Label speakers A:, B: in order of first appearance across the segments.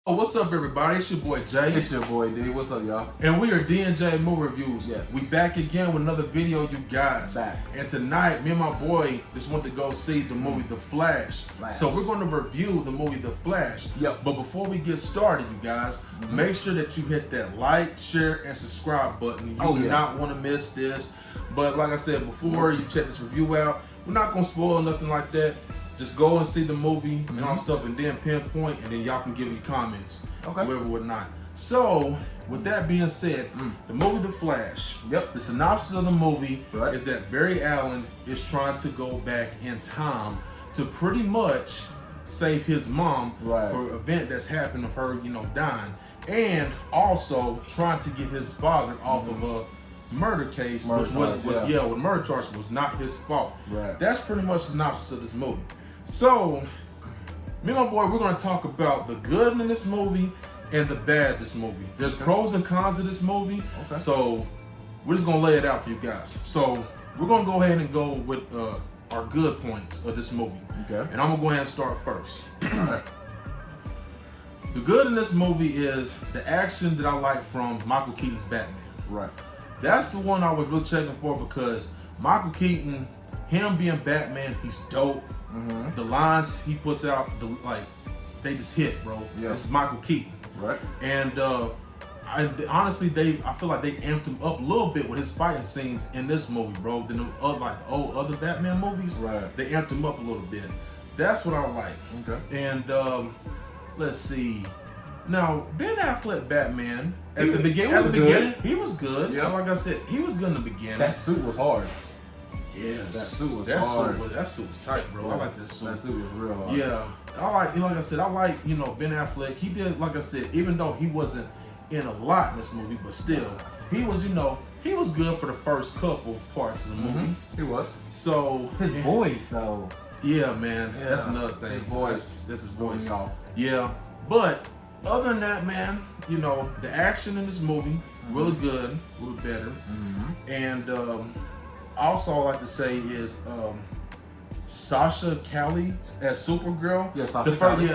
A: Oh, what's up, everybody? It's your boy Jay.
B: It's your boy D. What's up, y'all?
A: And we are D&J Movie Reviews.
B: Yes.
A: We back again with another video, you guys.
B: Back.
A: And tonight, me and my boy just went to go see the movie The Flash. So we're going to review the movie The Flash.
B: Yep.
A: But before we get started, you guys, make sure that you hit that like, share, and subscribe button. You do not want to miss this. But like I said before, you check this review out. We're not going to spoil nothing like that. Just go and see the movie and all stuff, and then pinpoint, and then y'all can give me comments, whatever, whatnot. So, with that being said, the movie The Flash.
B: Yep.
A: The synopsis of the movie is that Barry Allen is trying to go back in time to pretty much save his mom for an event that's happened of her, dying, and also trying to get his father off of a murder case, which was murder charge was not his fault. That's pretty much the synopsis of this movie. So, me and my boy, we're going to talk about the good in this movie and the bad in this movie. There's pros and cons of this movie, so we're just going to lay it out for you guys. So, we're going to go ahead and go with our good points of this movie. And I'm going to go ahead and start first. The good in this movie is the action that I like from Michael Keaton's Batman. That's the one I was really checking for, because Michael Keaton, him being Batman, he's dope. The lines he puts out, they just hit, bro. This is Michael Keaton. And honestly, I feel like they amped him up a little bit with his fighting scenes in this movie, bro. Than the old other Batman movies. They amped him up a little bit. That's what I like. And let's see. Now, Ben Affleck Batman, at the beginning, he was good. Like I said, he was good in the beginning.
B: That suit was hard.
A: Yes.
B: That suit was hard.
A: That suit was tight, bro. I like that suit.
B: That suit was real hard.
A: Yeah. Like I said, I like, Ben Affleck. He did, like I said, even though he wasn't in a lot in this movie, but still, he was, he was good for the first couple parts of the movie.
B: He was.
A: So
B: his voice, though.
A: Yeah, man. That's another thing.
B: His voice.
A: That's his voice.
B: Off.
A: Yeah. But other than that, man, the action in this movie, really good, a little better. And also I like to say is Sasha Callie as Supergirl.
B: Yeah, Sasha Callie.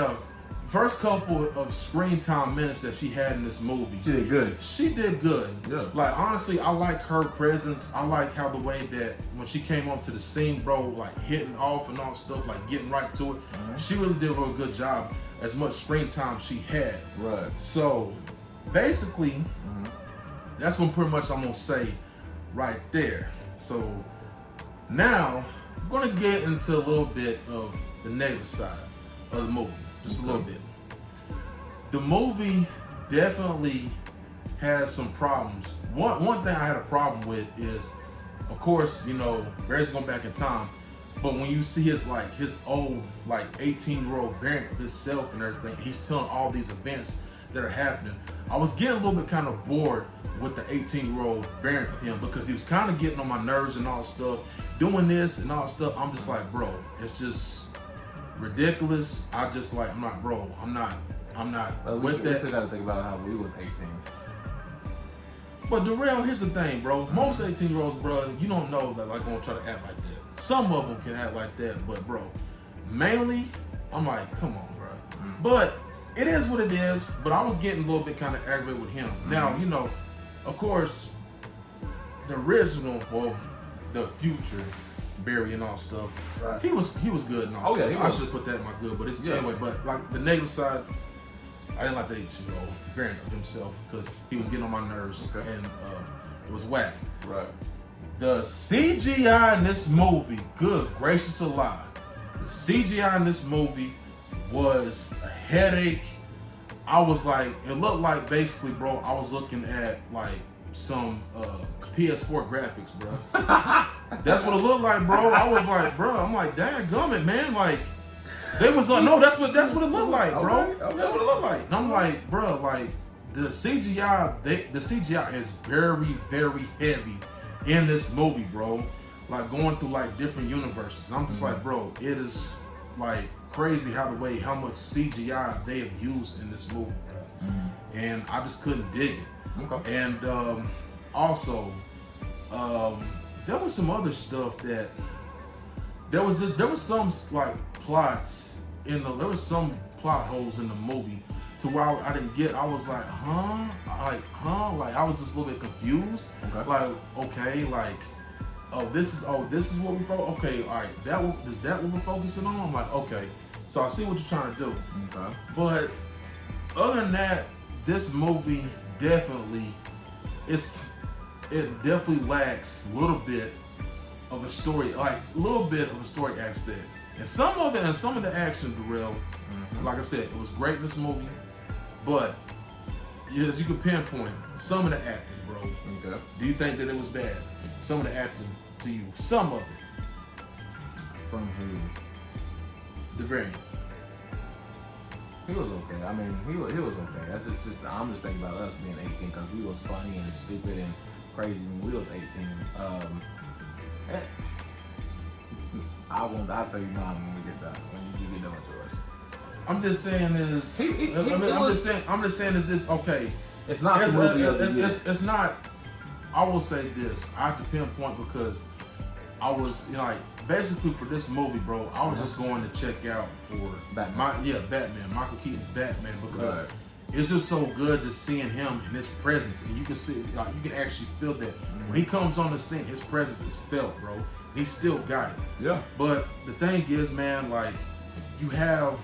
A: First couple of screen time minutes that she had in this movie.
B: She did good.
A: She did good.
B: Yeah.
A: Like, honestly, I like her presence. I like how the way that when she came onto the scene, bro, like hitting off and all stuff, like getting right to it. She really did a real good job as much screen time she had. So, basically, that's what pretty much I'm going to say right there. So, now, I'm going to get into a little bit of the negative side of the movie. Just a little bit. The movie definitely has some problems. One thing I had a problem with is, of course, Barry's going back in time, but when you see his old 18-year-old variant of himself and everything, he's telling all these events that are happening. I was getting a little bit kind of bored with the 18-year-old variant of him, because he was kind of getting on my nerves and all stuff, doing this and all stuff. I'm just like, bro, it's just ridiculous. I'm not with that.
B: We still gotta think about how we was 18.
A: But Darrell, here's the thing, bro. Most 18-year-olds, bro, you don't know that gonna try to act like that. Some of them can act like that, but bro, mainly, I'm like, come on, bro. But it is what it is. But I was getting a little bit kind of aggravated with him. Now, of course, the original, the future Barry and all stuff. He was good and all stuff. I should have put that in my good, but it's anyway. But like the negative side, I didn't like the 18-year-old variant of himself, because he was getting on my nerves and it was whack. The CGI in this movie, good gracious alive, the CGI in this movie was a headache. I was like, it looked like basically, bro, I was looking at some PS4 graphics, bro. That's what it looked like, bro. I was like, bro, I'm like, dadgummit, man. Like, they was like, no, that's what it looked like, bro. That's what it looked like. And I'm like, bro, the CGI, the CGI is very, very heavy in this movie, bro. Going through different universes. I'm just like, bro, it is crazy how much CGI they have used in this movie, bro. And I just couldn't dig it. And also, there was some other stuff that there was some plots there was some plot holes in the movie to where I didn't get. I was like, like I was just a little bit confused.
B: Okay.
A: Like, okay, like, this is what we focus. Okay, all right, is that what we're focusing on? I'm like, okay, so I see what you're trying to do.
B: Okay.
A: But other than that, this movie definitely, it definitely lacks a little bit of a story, like a little bit of a story aspect. And some of the action, Darrell, like I said, it was great in this movie, but as you can pinpoint, some of the acting, bro.
B: Okay.
A: Do you think that it was bad? Some of the acting to you, some of it.
B: From who?
A: The variant.
B: He was okay. I mean, he was okay. That's just I'm just thinking about us being 18 because we was funny and stupid and crazy when we was 18. I'll tell you mine when we get done. When you get done with yours.
A: I'm just saying I'm just saying is this okay?
B: It's not the movie of the year.
A: It's not. I will say this. I have to pinpoint because I was like basically for this movie, bro. I was just going to check out for
B: Batman.
A: Batman, Michael Keaton's Batman, because it's just so good just seeing him in his presence, and you can see, like, you can actually feel that when he comes on the scene, his presence is felt, bro. He still got it.
B: Yeah.
A: But the thing is, man, like you have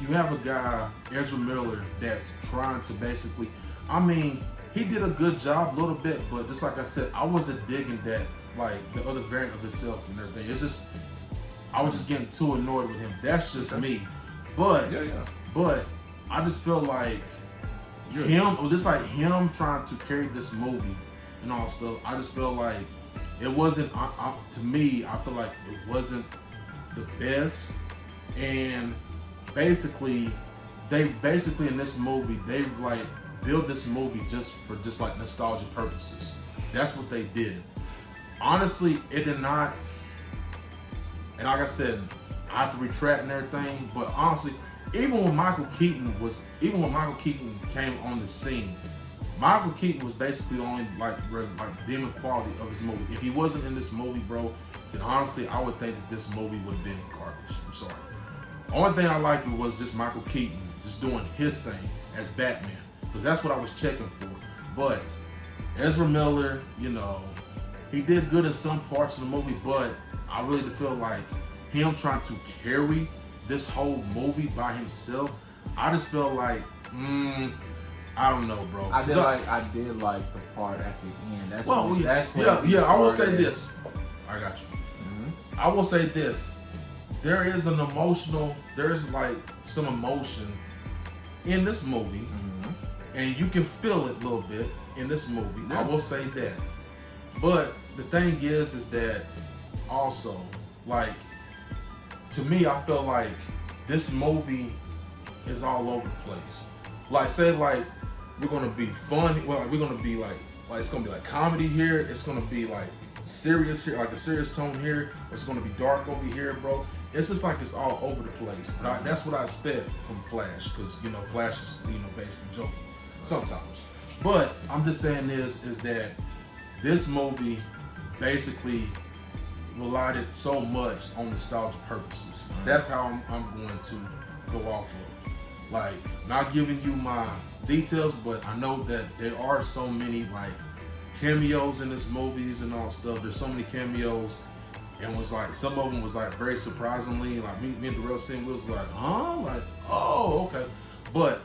A: a guy, Ezra Miller, that's trying to basically. I mean, he did a good job a little bit, but just like I said, I wasn't digging that, like the other variant of himself and everything. It's just, I was just getting too annoyed with him. That's just me. But I just feel like him trying to carry this movie and all stuff. I just feel like it wasn't. To me, I feel like it wasn't the best. And basically in this movie, they've like built this movie just like nostalgia purposes. That's what they did. Honestly, it did not. And like I said, I have to retract and everything. But honestly, even when Michael Keaton came on the scene, Michael Keaton was basically the only like demon quality of his movie. If he wasn't in this movie, bro, then honestly, I would think that this movie would have been garbage. I'm sorry. The only thing I liked was just Michael Keaton just doing his thing as Batman, because that's what I was checking for. But Ezra Miller, you know, he did good in some parts of the movie, but I really feel like him trying to carry this whole movie by himself, I just feel like, I don't know, bro.
B: I did like the part at the end. That's
A: I will say this. I got you.
B: Mm-hmm.
A: I will say this. There's like some emotion in this movie, and you can feel it a little bit in this movie. Yeah. I will say that. But the thing is that also, like, to me, I feel like this movie is all over the place. Like, say, like, we're gonna be funny. Well, we're gonna be like it's gonna be like comedy here. It's gonna be like serious here, like a serious tone here. Or it's gonna be dark over here, bro. It's just like it's all over the place. But that's what I expect from Flash, because you know Flash is basically joking sometimes. But I'm just saying is that this movie basically relied it so much on nostalgia purposes. That's how I'm going to go off of. Like, not giving you my details, but I know that there are so many like cameos in this movies and all stuff. There's so many cameos, and was like some of them was like very surprisingly, like me and Darrell scene was like, like, oh, okay. But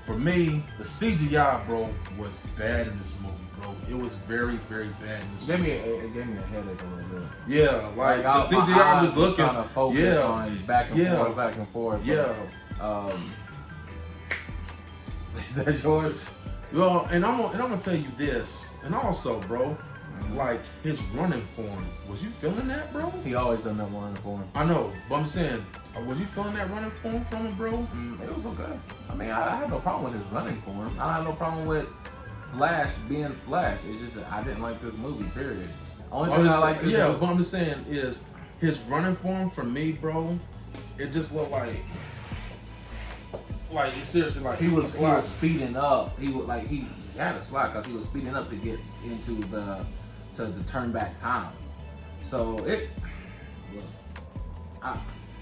A: for me, the CGI, bro, was bad in this movie, bro. It was very, very bad in this movie.
B: It gave me a headache a little bit.
A: Yeah, like the CGI was looking.
B: Trying to focus on back and forth.
A: Yeah.
B: Is that yours?
A: Well, and I'm gonna tell you this, and also, bro, like his running form. Was you feeling that, bro?
B: He always done that running form.
A: I know, but I'm saying, was you feeling that running form from him, bro?
B: It was okay. I mean, I had no problem with his running form. I had no problem with Flash being Flash. It's just that I didn't like this movie. Period. Only thing I like this movie.
A: But I'm just saying is his running form for me, bro. It just looked like seriously, like
B: he was speeding up. He had a slide because he was speeding up to get into the turn back time. So I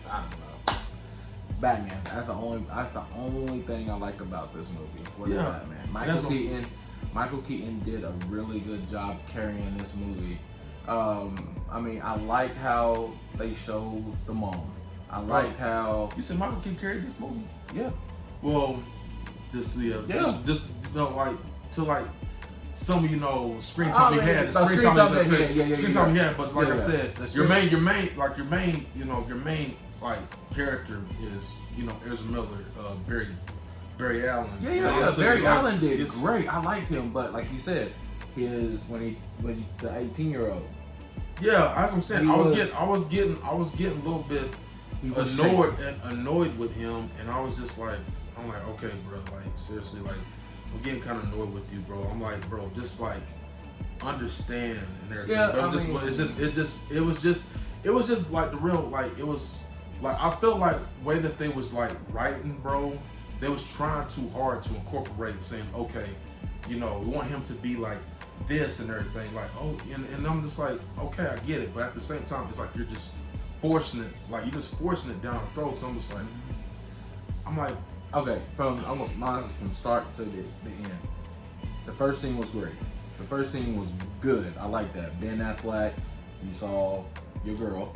B: don't know. Batman. That's the only thing I liked about this movie was Batman. Michael Keaton did a really good job carrying this movie. I mean, I like how they showed the mom. I liked how
A: you said Michael Keaton carried this movie.
B: Yeah.
A: Well, just some screen time he had. Screen time he had. But like I said, your main character is Ezra Miller, Barry Allen.
B: Barry Allen did great. I liked him, but like you said, when the 18-year-old.
A: Yeah, that's what I'm saying. I was getting a little bit annoyed with him, and I was just like, okay, bro, like seriously, like I'm getting kind of annoyed with you, bro. I'm like, bro, just like understand and everything.
B: Yeah,
A: but it was just like the real, like it was like I felt like the way that they was like writing, bro. They was trying too hard to incorporate, saying, okay, we want him to be like this and everything, like and I'm just like, okay, I get it, but at the same time, it's like you're just forcing it down the throat. So I'm just like,
B: okay, from start to the end. The first scene was great. The first scene was good. I like that. Ben Affleck, you saw your girl.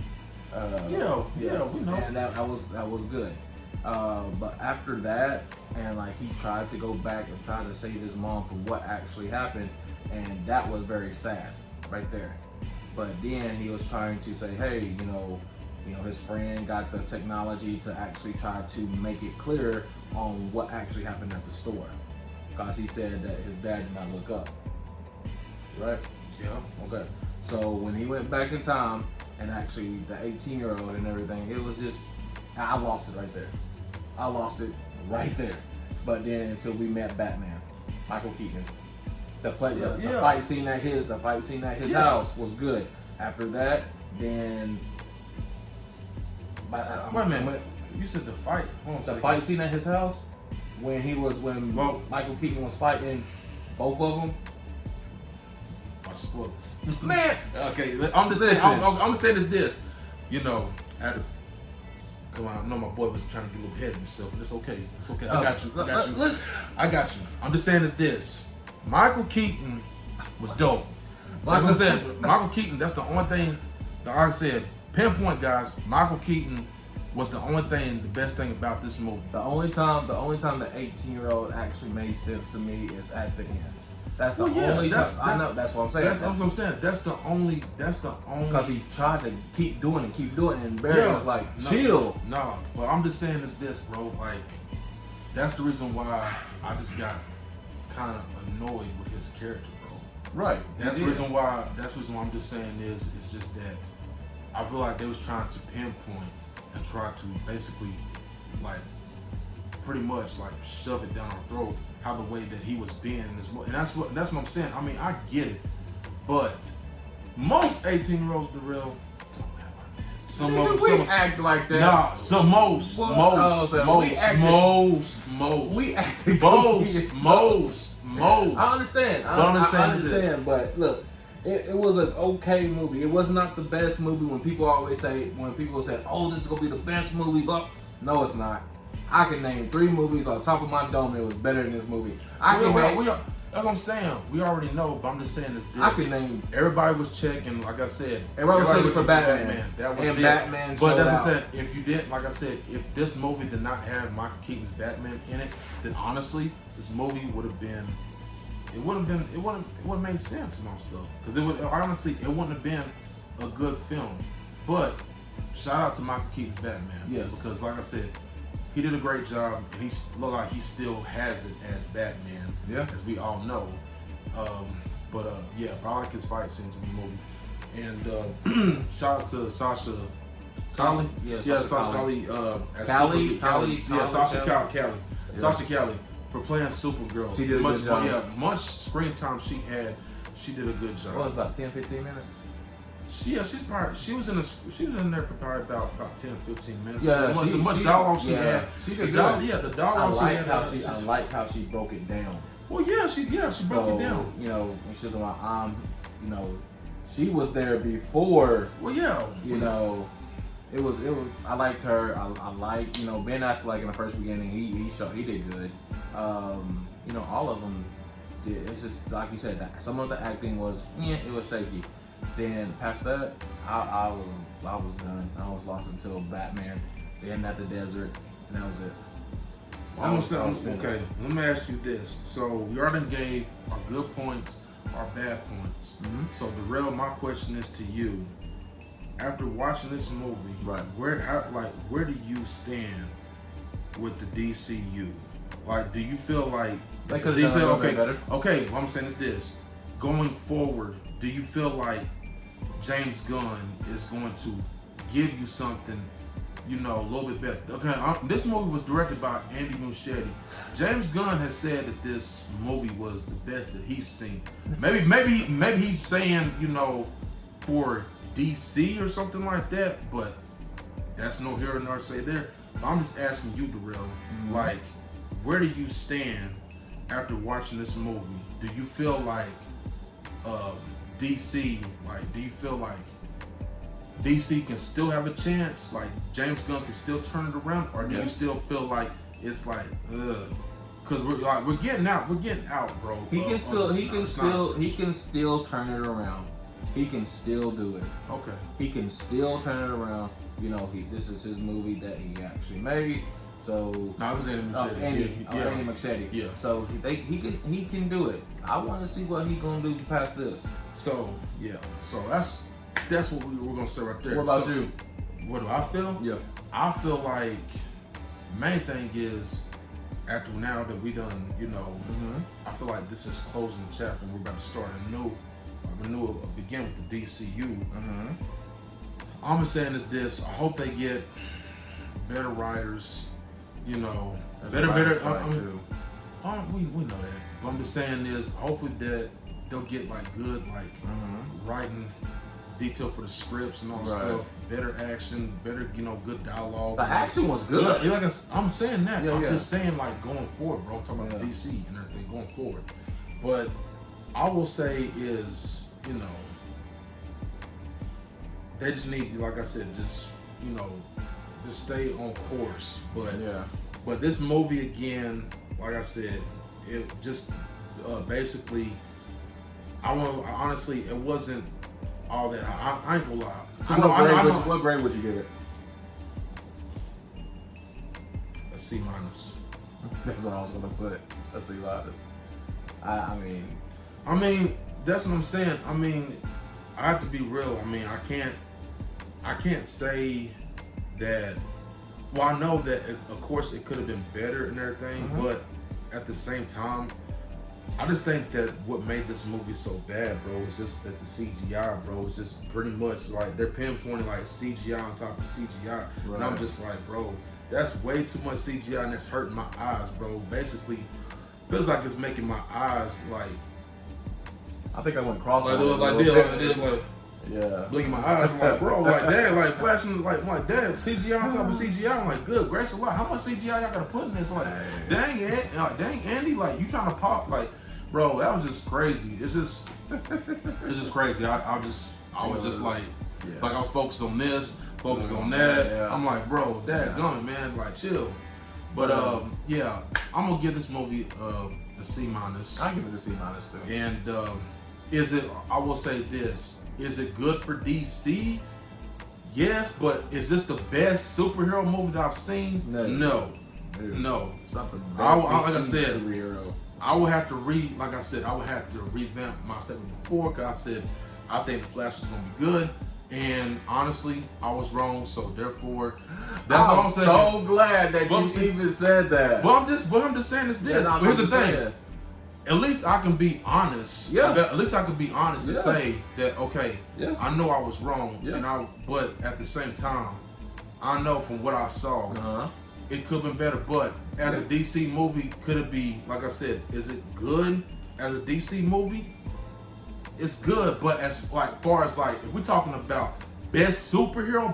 A: We know.
B: And that was good. But after that, and like he tried to go back and try to save his mom from what actually happened, and that was very sad, right there. But then he was trying to say, hey, his friend got the technology to actually try to make it clear on what actually happened at the store, because he said that his dad did not look up. Right?
A: Yeah.
B: Okay. So when he went back in time, and actually the 18-year-old and everything, it was just, I lost it right there. But then until we met Batman, Michael Keaton, the fight scene at his house was good. After that, then
A: wait a minute. You said the fight.
B: The fight scene at his house when Michael Keaton was fighting both of them.
A: Spoilers.
B: Man,
A: okay. I'm just saying. I'm just saying this. Come on, I know my boy was trying to get a little ahead of himself. It's okay. I got you. I'm just saying this. Michael Keaton was dope. Like I said, Michael Keaton, that's the only thing that I said. Pinpoint, guys. Michael Keaton was the best thing about this movie.
B: The only time the 18-year-old actually made sense to me is at the end. That's the only time. I know. That's what I'm saying.
A: That's what I'm saying. That's the only.
B: Because he tried to keep doing it, and Barry was like, "Chill."
A: No, but I'm just saying this, bro. Like, that's the reason why I just got kind of annoyed with his character, bro.
B: Right.
A: That's the reason why. I'm just saying is just that I feel like they was trying to pinpoint and try to basically like pretty much like shove it down our throat how the way that he was being in this movie. And that's what I'm saying. I mean, I get it, but most 18-year-olds, the real, don't act like that. Some
B: act like that.
A: Nah, most.
B: We acted
A: most.
B: I understand. I understand, but look, it was an okay movie. It was not the best movie. When people say, "Oh, this is gonna be the best movie," but no, it's not. I can name 3 movies on top of my dome that was better than this movie.
A: That's what I'm saying. We already know, but I'm just saying this.
B: I can name.
A: Everybody was checking, like I said.
B: Everybody was checking for Batman.
A: That was it.
B: Batman.
A: But that's what I'm saying. If you didn't, like I said, if this movie did not have Michael Keaton's Batman in it, then honestly, this movie would have been. It wouldn't have made sense and all stuff. Because it wouldn't have been a good film. But shout out to Michael Keaton's Batman.
B: Yes.
A: Because like I said, he did a great job, and he looked like he still has it as Batman, as we all know. But I like his fight scenes in the movie. And shout out to Sasha.
B: Callie?
A: Sasha Callie for playing Supergirl.
B: She did a good job.
A: Yeah, much screen time she had, she did a good job.
B: What was about 10-15 minutes?
A: She was in there for probably about 10-15 minutes.
B: Yeah,
A: much dialogue she had.
B: She did good.
A: The dialogue she had.
B: I like how she broke it down.
A: Well, she broke it down.
B: When she was like, she was there before.
A: Well, yeah.
B: It was. I liked her. I like, you know, Ben Affleck in the first beginning. He did good. You know, all of them did. It's just like you said. That some of the acting was, it was shaky. Then past that, I was done. I was lost until Batman. Then at the desert, and that was it.
A: Okay, let me ask you this. So we already gave our good points, our bad points.
B: Mm-hmm.
A: So Darrell, my question is to you. After watching this movie,
B: Right.
A: Where do you stand with the DCU? Like, do you feel like
B: They could have done a little bit better.
A: Okay, what I'm saying is this. Going forward, do you feel like James Gunn is going to give you something, you know, a little bit better? Okay, this movie was directed by Andy Muschietti. James Gunn has said that this movie was the best that he's seen. Maybe he's saying, you know, for DC or something like that, but that's no here nor say there. But I'm just asking you, Darrell, like, where do you stand after watching this movie? Do you feel like DC, like, do you feel like DC can still have a chance? Like, James Gunn can still turn it around, or do you still feel like it's like, because we're getting out, bro.
B: He can still turn it around. He can still do it.
A: Okay.
B: He can still turn it around. You know, this is his movie that he actually made. So
A: no, it was Andy Muschietti.
B: Andy Muschietti.
A: Yeah.
B: So he can do it. I want to see what he's gonna do past this.
A: So yeah. So that's what we're gonna say right there.
B: What about you?
A: What do I feel?
B: Yeah.
A: I feel like main thing is after now that we done, you know, I feel like this is closing the chapter and we're about to start a new begin with the DCU. I'm just saying is this. I hope they get better writers. You know, better. We know that. But I'm just saying is hopefully that they'll get like good writing, detail for the scripts and all that stuff. Better action, better, you know, good dialogue.
B: The action was good.
A: Like I'm saying that. I'm just saying like going forward, bro. I'm talking about DC and everything going forward. But I will say is, you know, they just need, like I said, just, you know, just stay on course. But this movie again, like I said, it just basically, honestly, it wasn't all that. I ain't gonna lie.
B: So what grade would you give it?
A: A C-.
B: That's what I was gonna put. A C-. I
A: mean, that's what I'm saying. I mean, I have to be real. I mean, I can't say that. Well, I know that of course it could have been better and everything, but at the same time, I just think that what made this movie so bad, bro, is just that the CGI, bro, is just pretty much like they're pinpointing like CGI on top of CGI, and I'm just like, bro, that's way too much CGI and that's hurting my eyes, bro. Basically, feels like it's making my eyes like.
B: I think I went cross-eyed.
A: Blinking my eyes. I'm like, bro, like, damn, like, flashing, like, damn, CGI on top of CGI. I'm like, good gracious, a lot. How much CGI y'all gotta put in this? Like, dang, Andy, like, you trying to pop, like, bro, that was just crazy. It's just crazy. I was just like I was focused on this, focused on that. Yeah. I'm like, bro, dadgummit, man, like, chill. But I'm gonna give this movie a C-.
B: I give it a C- too.
A: And I will say this. Is it good for DC? Yes, but is this the best superhero movie that I've seen? No.
B: It's not the best
A: like I said,
B: superhero.
A: I would have to revamp my statement before, because I said I think The Flash is going to be good. And honestly, I was wrong, so therefore, that's all I'm saying.
B: I'm so glad that you even said that.
A: But I'm just saying this. Here's the thing. At least I can be honest.
B: Yeah.
A: At least I can be honest and say that, okay, I know I was wrong, but at the same time, I know from what I saw, it could have been better. But as a DC movie, could it be, like I said, is it good as a DC movie? It's good, but as far as if we're talking about best superhero,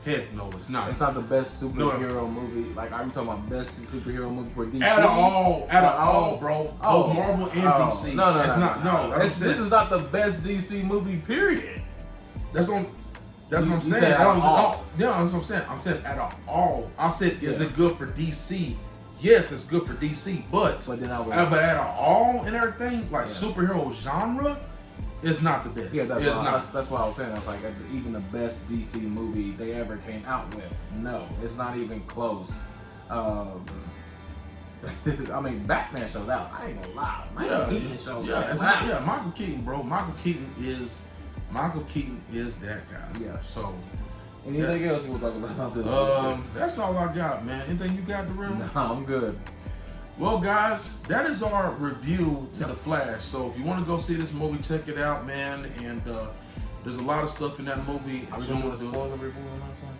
A: heck no, it's not.
B: It's not the best superhero movie. Like, are you talking about best superhero movie for DC?
A: At all, bro. Both Marvel and DC.
B: No. This is not the best DC movie, period.
A: That's on. That's what I'm
B: You
A: saying.
B: said out of all.
A: Yeah, that's what I'm saying. I'm saying out of all. I said, is
B: Yeah.
A: it good for DC? Yes, it's good for DC, but
B: then I was.
A: but out of all and everything, like
B: Yeah.
A: superhero genre, it's not the best.
B: Yeah,
A: it's
B: that's what I was saying. That's like even the best DC movie they ever came out with. No, it's not even close. I mean, Batman showed out. I ain't gonna lie. Michael Keaton showed out.
A: Yeah, Michael Keaton, bro. Michael Keaton is that guy.
B: Yeah.
A: So
B: Anything else you want to talk about this?
A: that's all I got, man. Anything you got, Darrell?
B: No, I'm good.
A: Well, guys, that is our review to The Flash. So if you want to go see this movie, check it out, man. And there's a lot of stuff in that movie.
B: Are we doing a spoiler review on that one?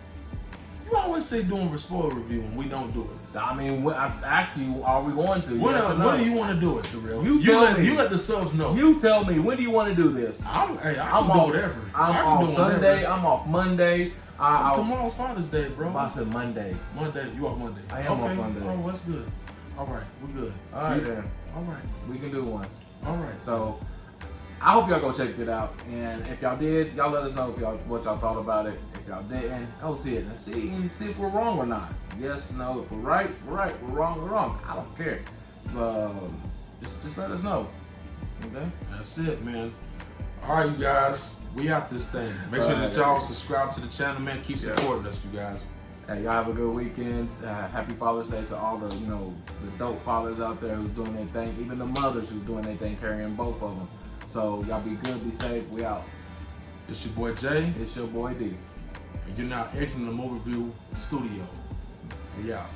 A: You always say doing a spoiler review, and we don't do it.
B: I mean, I ask you, are we going to?
A: When,
B: Yes or no?
A: when do you want to do it, Darrell?
B: You tell me.
A: You let the subs know.
B: You tell me. When do you want to do this?
A: I can
B: I'm
A: do
B: off.
A: whatever.
B: I'm
A: I can
B: off
A: do
B: Sunday.
A: whatever.
B: I'm off Monday.
A: Tomorrow's Father's Day, bro.
B: I said Monday.
A: Monday. You off Monday?
B: I am off Monday.
A: Oh, that's good. All right, we're good.
B: All right, then.
A: All right.
B: We can do one.
A: All right.
B: So, I hope y'all go check it out. And if y'all did, y'all let us know what y'all thought about it. If y'all didn't, go see it and see if we're wrong or not. Yes, no. If we're right, we're right. We're wrong. I don't care. Just let us know. Okay.
A: That's it, man. All right, you guys. We out this thing. Make sure that y'all subscribe to the channel, man. Keep supporting us, you guys.
B: Hey, y'all have a good weekend. Happy Father's Day to all the the dope fathers out there who's doing their thing. Even the mothers who's doing their thing, carrying both of them. So y'all be good, be safe. We out.
A: It's your boy Jay.
B: It's your boy D.
A: And you're now exiting the Movie Review studio. We out.